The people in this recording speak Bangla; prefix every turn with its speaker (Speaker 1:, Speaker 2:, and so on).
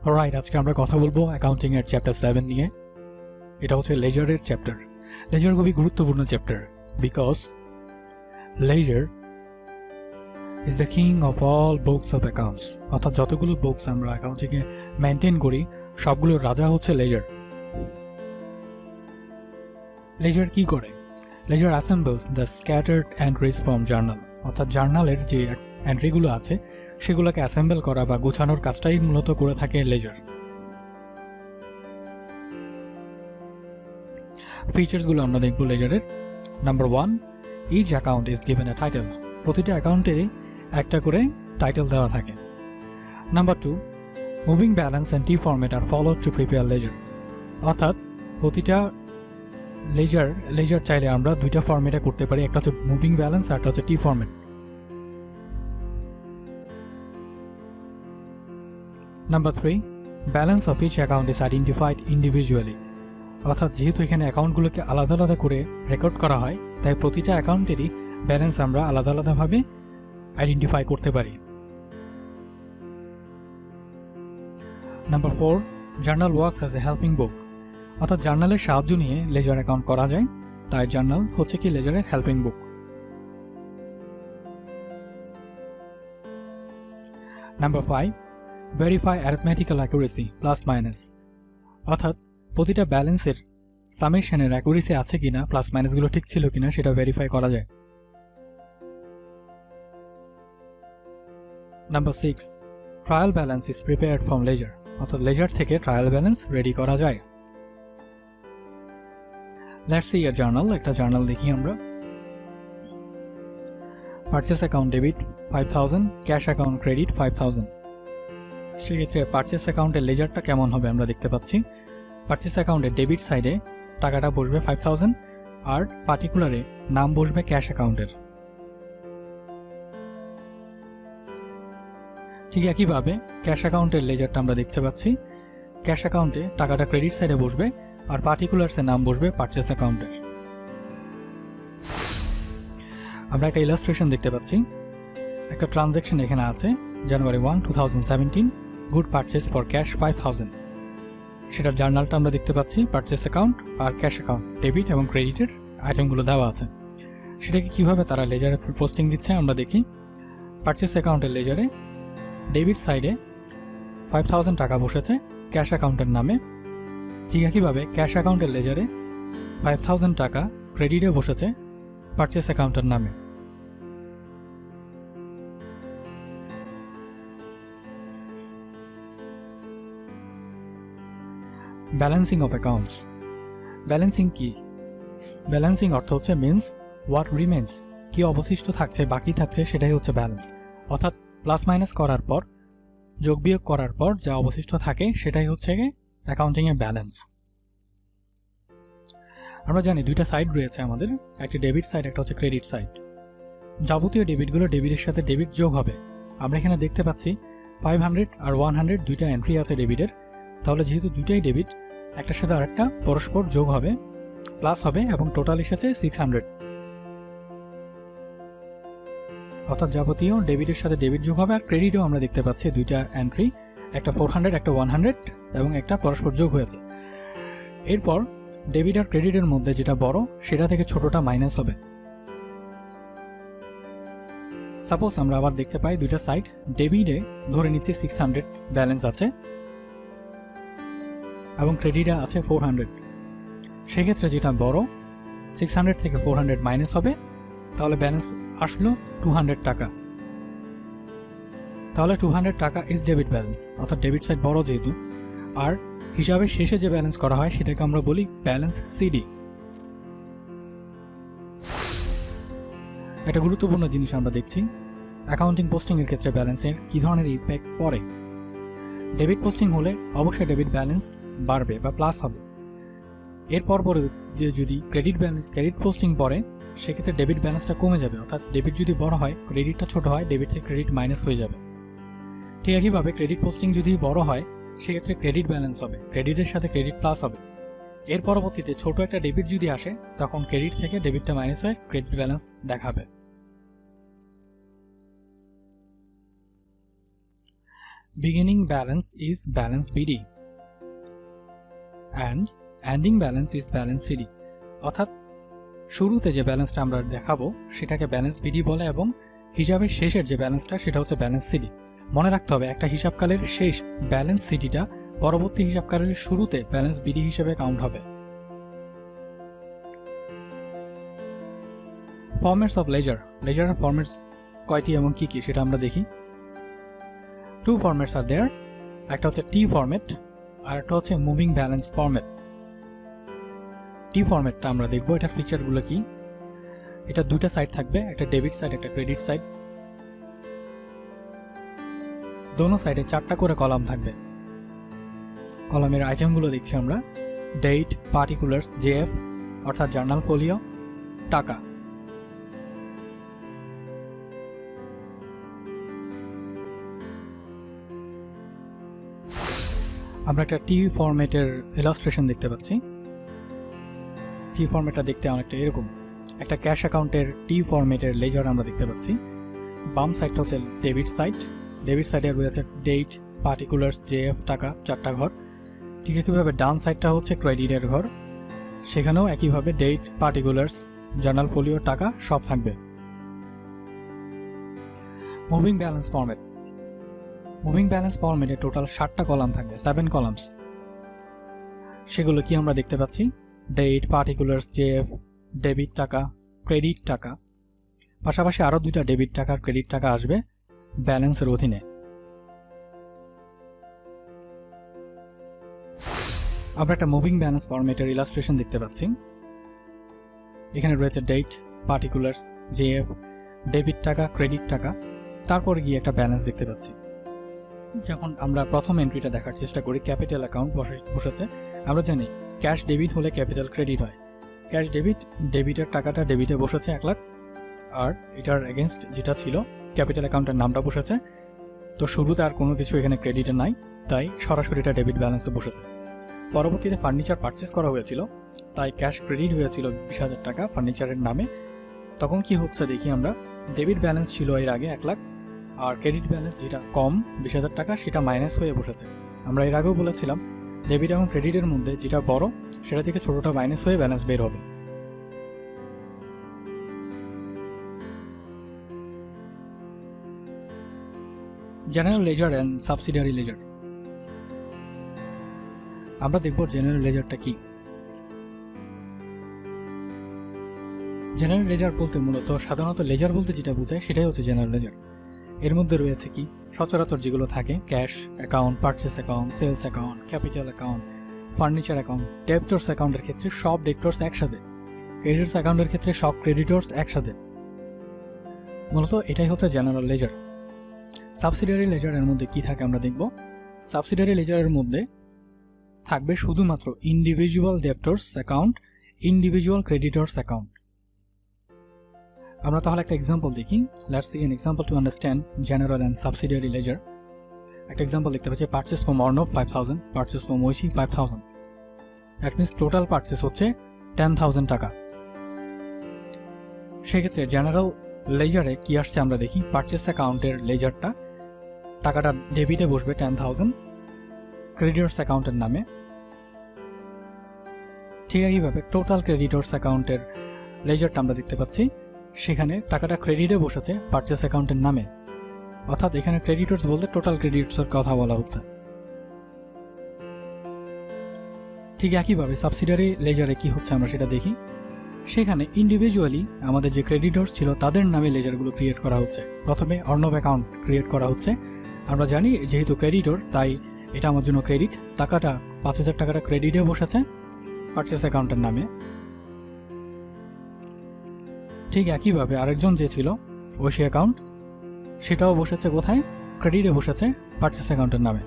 Speaker 1: অলরাইট, আজকে আমরা কথা বলবো অ্যাকাউন্টিং এর চ্যাপ্টার 7 নিয়ে। এটা হচ্ছে লেজারের চ্যাপ্টার। লেজার খুবই গুরুত্বপূর্ণ chapter because ledger is the king of all books of accounts. অর্থাৎ যতগুলো বুকস আমরা অ্যাকাউন্টিং এ মেনটেন করি সবগুলোর রাজা হচ্ছে লেজার। লেজার কি করে? Ledger assembles the scattered entries from journal. অর্থাৎ জার্নালের যে এন্ট্রিগুলো আছে সেগুলোকে অ্যাসেম্বল করা বা গোছানোর কাজটাই মূলত করে থাকে লেজার। ফিচার্সগুলো আমরা দেখব লেজারের। Number 1, each account is given a title. প্রতিটা অ্যাকাউন্টেরই একটা করে টাইটেল দেওয়া থাকে। Number 2, moving balance and T format are followed to prepare ledger. অর্থাৎ প্রতিটা লেজার চাইলে আমরা দুইটা ফরম্যাটে করতে পারি, একটা হচ্ছে মুভিং ব্যালেন্স আর একটা হচ্ছে T format. Number 3, balance of each account is identified individually. অর্থাৎ যেহেতু এখানে অ্যাকাউন্টগুলোকে আলাদা আলাদা করে রেকর্ড করা হয় তাই প্রতিটা অ্যাকাউন্টেরই ব্যালেন্স আমরা আলাদা আলাদাভাবে আইডেন্টিফাই করতে পারি। Number 4, journal works as a helping book. অর্থাৎ জার্নালের সাহায্য নিয়ে লেজার অ্যাকাউন্ট করা যায়, তাই জার্নাল হচ্ছে কি লেজারের helping book. Number 5, verify arithmetical accuracy plus minus. অর্থাৎ প্রতিটা ব্যালেন্সের সামেশনের অ্যাকুরেসি আছে কিনা, প্লাস মাইনাসগুলো ঠিক ছিল কিনা সেটা ভেরিফাই করা যায়। Number 6, trial balance is prepared from ledger. অর্থাৎ লেজার থেকে ট্রায়াল ব্যালেন্স রেডি করা যায়। Let's see a journal. একটা জার্নাল দেখি আমরা। Purchase account debit 5000, cash account credit 5000। সেক্ষেত্রে পারচেস অ্যাকাউন্টের লেজারটা কেমন হবে আমরা দেখতে পাচ্ছি। পারচেস অ্যাকাউন্টের ডেবিট সাইডে টাকাটা বসবে 5000 আর পার্টিকুলারে নাম বসবে ক্যাশ অ্যাকাউন্টের। ঠিক একইভাবে ক্যাশ অ্যাকাউন্টের লেজারটা আমরা দেখতে পাচ্ছি। ক্যাশ অ্যাকাউন্টে টাকাটা ক্রেডিট সাইডে বসবে আর পার্টিকুলারসের নাম বসবে পারচেস অ্যাকাউন্টের। আমরা একটা ইলাস্ট্রেশন দেখতে পাচ্ছি। একটা ট্রানজ্যাকশন এখানে আছে, জানুয়ারি 1, 2017, গুড পারচেস ফর ক্যাশ 5000। সেটার জার্নালটা আমরা দেখতে পাচ্ছি। পারচেস অ্যাকাউন্ট আর ক্যাশ অ্যাকাউন্ট ডেবিট এবং ক্রেডিটের আইটেমগুলো দেওয়া আছে। সেটাকে কিভাবে তারা লেজারে পোস্টিং দিচ্ছে আমরা দেখি। পারচেস অ্যাকাউন্টের লেজারে ডেবিট সাইডে 5000 টাকা বসেছে ক্যাশ অ্যাকাউন্টের নামে। ঠিক একইভাবে ক্যাশ অ্যাকাউন্টের লেজারে 5000 টাকা ক্রেডিটে বসেছে পারচেস অ্যাকাউন্টের নামে। Balancing of accounts. ব্যালেন্সিং কি? ব্যালেন্সিং অর্থ হচ্ছে মিনস হোয়াট রিমেন্স। কি অবশিষ্ট থাকছে, বাকি থাকছে, সেটাই হচ্ছে ব্যালেন্স। অর্থাৎ প্লাস মাইনাস করার পর, যোগ বিয়োগ করার পর যা অবশিষ্ট থাকে সেটাই হচ্ছে অ্যাকাউন্টিং এর ব্যালেন্স। আমরা জানি দুইটা সাইড রয়েছে আমাদের, একটা ডেবিট সাইড, একটা হচ্ছে ক্রেডিট সাইড। যাবতীয় ডেবিটগুলো ডেবিটের সাথে ডেবিট যোগ হবে। আমরা এখানে দেখতে পাচ্ছি 500 আর 100 দুইটা এন্ট্রি আছে ডেবিটের। তাহলে যেহেতু দুইটাই ডেবিট, একটার সাথে আরেকটা পরস্পর যোগ হবে, প্লাস হবে এবং টোটাল এসেছে 600। অর্থাৎ যাবতীয় ডেবিটের সাথে ডেবিট যোগ হবে। আর ক্রেডিটও আমরা দেখতে পাচ্ছি দুইটা এন্ট্রি, একটা 400 একটা 100 এবং একটা পরস্পর যোগ হয়েছে। এরপর ডেবিট আর ক্রেডিটের মধ্যে যেটা বড় সেটা থেকে ছোটটা মাইনাস হবে। সাপোজ আমরা আবার দেখতে পাই দুইটা সাইড ডেবিটে ধরে নিচ্ছি 600 ব্যালেন্স আছে এবং ক্রেডিটে আছে 400। সেক্ষেত্রে যেটা বড় 600 থেকে 400 মাইনাস হবে, তাহলে ব্যালেন্স আসলো 200 টাকা। তাহলে 200 টাকা ইজ ডেবিট ব্যালেন্স। অর্থাৎ ডেবিট সাইড বড় যেহেতু, আর হিসাবের শেষে যে ব্যালেন্স করা হয় সেটাকে আমরা বলি ব্যালেন্স সিডি। একটা গুরুত্বপূর্ণ জিনিস আমরা দেখছি, অ্যাকাউন্টিং পোস্টিং এর ক্ষেত্রে ব্যালেন্সের কি ধরনের ইম্প্যাক্ট পড়ে। ডেবিট পোস্টিং হলে অবশ্যই ডেবিট ব্যালেন্স বাড়বে বা প্লাস হবে। এরপর পরে যদি ক্রেডিট পোস্টিং পড়ে সেক্ষেত্রে ডেবিট ব্যালেন্সটা কমে যাবে। অর্থাৎ ডেবিট যদি বড় হয়, ক্রেডিটটা ছোট হয়, ডেবিট থেকে ক্রেডিট মাইনাস হয়ে যাবে। ঠিক একইভাবে ক্রেডিট পোস্টিং যদি বড় হয় সেক্ষেত্রে ক্রেডিট ব্যালেন্স হবে, ক্রেডিটের সাথে ক্রেডিট প্লাস হবে। এর পরবর্তীতে ছোট একটা ডেবিট যদি আসে তখন ক্রেডিট থেকে ডেবিটটা মাইনাস হয়ে ক্রেডিট ব্যালেন্স দেখাবে। beginning balance is balance BD and ending balance is balance CD। অর্থাৎ শুরুতে যে ব্যালেন্সটা আমরা দেখাবো সেটাকে ব্যালেন্স বিডি বলে এবং হিসাবের শেষের যে ব্যালেন্সটা সেটা হচ্ছে ব্যালেন্স সিডি। মনে রাখতে হবে একটা হিসাবকালের শেষ ব্যালেন্স সিডিটা পরবর্তী হিসাবকালের শুরুতে ব্যালেন্স বিডি হিসেবে কাউন্ট হবে। Formats of ledger. লেজারের ফরম্যাটস কয়টি এবং কি কি সেটা আমরা দেখি। টু ফরম্যাটস আর দেয়ার, একটা হচ্ছে টি ফরম্যাট আর একটা হচ্ছে মুভিং ব্যালেন্স ফরম্যাট। টি ফরম্যাটটা আমরা দেখবো, এটার ফিচারগুলো কি। এটা দুইটা সাইড থাকবে, একটা ডেবিট সাইড একটা ক্রেডিট সাইড। দোনো সাইডে 4টা করে কলাম থাকবে। কলামের আইটেমগুলো দেখছি আমরা, ডেট, পার্টিকুলার্স, জেএফ অর্থাৎ জার্নাল ফোলিও, টাকা। আমরা একটা টি ফরম্যাটের ইলাস্ট্রেশন দেখতে পাচ্ছি। টি ফরম্যাটটা দেখতে অনেকটা এরকম। একটা ক্যাশ অ্যাকাউন্টের টি ফরম্যাটের লেজার আমরা দেখতে পাচ্ছি। বাম সাইডটা হচ্ছে ডেবিট সাইড, ডেবিট সাইডে রয়েছে ডেট, পার্টিকুলার্স, জেএফ, টাকা, 4টা ঘর। ঠিক একইভাবে ডান সাইডটা হচ্ছে ক্রেডিটের ঘর, সেখানেও একইভাবে ডেট, পার্টিকুলার্স, জার্নাল ফোলিও, টাকা সব থাকবে। Moving balance format. Moving balance ফরম্যাটে টোটাল 7টা কলাম থাকবে, 7 কলামস। সেগুলো কি আমরা দেখতে পাচ্ছি, ডেট, পার্টিকুলার্স, জেএফ, ডেবিট টাকা, ক্রেডিট টাকা। পাশাপাশি আরও 2টা ডেবিট টাকা, ক্রেডিট টাকা আসবে ব্যালেন্সের অধীনে। আমরা একটা মুভিং ব্যালেন্স ফরম্যাটের ইলাস্ট্রেশন দেখতে পাচ্ছি। এখানে রয়েছে ডেট, পার্টিকুলার্স, জেএফ, ডেবিট টাকা, ক্রেডিট টাকা, তারপরে গিয়ে একটা ব্যালেন্স দেখতে পাচ্ছি। যখন আমরা প্রথম এন্ট্রিটা দেখার চেষ্টা করি, ক্যাপিটাল অ্যাকাউন্ট বসেছে। আমরা জানি ক্যাশ ডেবিট হলে ক্যাপিটাল ক্রেডিট হয়। ক্যাশ ডেবিট, ডেবিটের টাকাটা ডেবিটে বসেছে 1 লাখ, আর এটার এগেনস্ট যেটা ছিল ক্যাপিটাল অ্যাকাউন্টের নামটা বসেছে। তো শুরুতে আর কোনো কিছু এখানে ক্রেডিটে নাই, তাই সরাসরি এটা ডেবিট ব্যালেন্সে বসেছে। পরবর্তীতে ফার্নিচার পারচেস করা হয়েছিল, তাই ক্যাশ ক্রেডিট হয়েছিল 20,000 টাকা ফার্নিচারের নামে। তখন কি হচ্ছে দেখি আমরা, ডেবিট ব্যালেন্স ছিল এর আগে 1 লাখ, আর ক্রেডিট ব্যালেন্স যেটা কম 20,000 টাকা সেটা মাইনাস হয়ে বসেছে। আমরা এর আগেও বলেছিলাম ডেবিট এবং ক্রেডিটের মধ্যে যেটা বড় সেটা থেকে ছোটটা মাইনাস হয়ে ব্যালেন্স বের হবে। General ledger and subsidiary ledger. আমরা দেখব জেনারেল লেজারটা কি। জেনারেল লেজার বলতে মূলত সাধারণত লেজার বলতে যেটা বোঝায় সেটাই হচ্ছে জেনারেল লেজার। এর মধ্যে রয়েছে কি, সচরাচর যেগুলো থাকে, cash account, purchase account, sales account, capital account, furniture account. Debtors অ্যাকাউন্টের ক্ষেত্রে সব ডেবিটর্স একসাথে, ক্রেডিটর্স অ্যাকাউন্টের ক্ষেত্রে সব ক্রেডিটর্স একসাথে। মূলত এটাই হচ্ছে জেনারেল লেজার। সাবসিডিয়ারি লেজারের মধ্যে কি থাকে আমরা দেখব। সাবসিডিয়ারি লেজারের মধ্যে থাকবে শুধুমাত্র individual debtors account, individual creditors account. আমরা তাহলে একটা এক্সাম্পল দেখি। Let's see an example to understand general and subsidiary ledger. একটা এক্সাম্পল দেখতে পাচ্ছি, purchase from Arnab 5,000, purchase from Aishi 5,000। That means total purchase হচ্ছে 10,000 টাকা। সেক্ষেত্রে জেনারেল লেজারে কি আসছে আমরা দেখি, পারচেস অ্যাকাউন্টের লেজারটা, টাকাটা ডেবিটে বসবে 10,000 ক্রেডিটর্স অ্যাকাউন্টের নামে। ঠিক একইভাবে টোটাল ক্রেডিটর্স অ্যাকাউন্টের লেজারটা আমরা দেখতে পাচ্ছি, সেখানে টাকাটা ক্রেডিটে বসেছে পারচেস অ্যাকাউন্টের নামে। অর্থাৎ এখানে ক্রেডিটর্স বলতে টোটাল ক্রেডিটসের কথা বলা হচ্ছে। ঠিক একইভাবে সাবসিডিয়ারি লেজারে কি হচ্ছে আমরা সেটা দেখি। সেখানে ইন্ডিভিজুয়ালি আমাদের যে ক্রেডিটর্স ছিল তাদের নামে লেজারগুলো ক্রিয়েট করা হচ্ছে। প্রথমে অর্ণব অ্যাকাউন্ট ক্রিয়েট করা হচ্ছে। আমরা জানি যেহেতু ক্রেডিটর, তাই এটা আমার জন্য ক্রেডিট। টাকাটা 5,000 টাকাটা ক্রেডিটে বসেছে পারচেস অ্যাকাউন্টের নামে। ঠিক একইভাবে আরেকজন যে ছিল ঐশী অ্যাকাউন্ট, সেটাও বসেছে কোথায়, ক্রেডিটে বসেছে পারচেস অ্যাকাউন্টের নামে।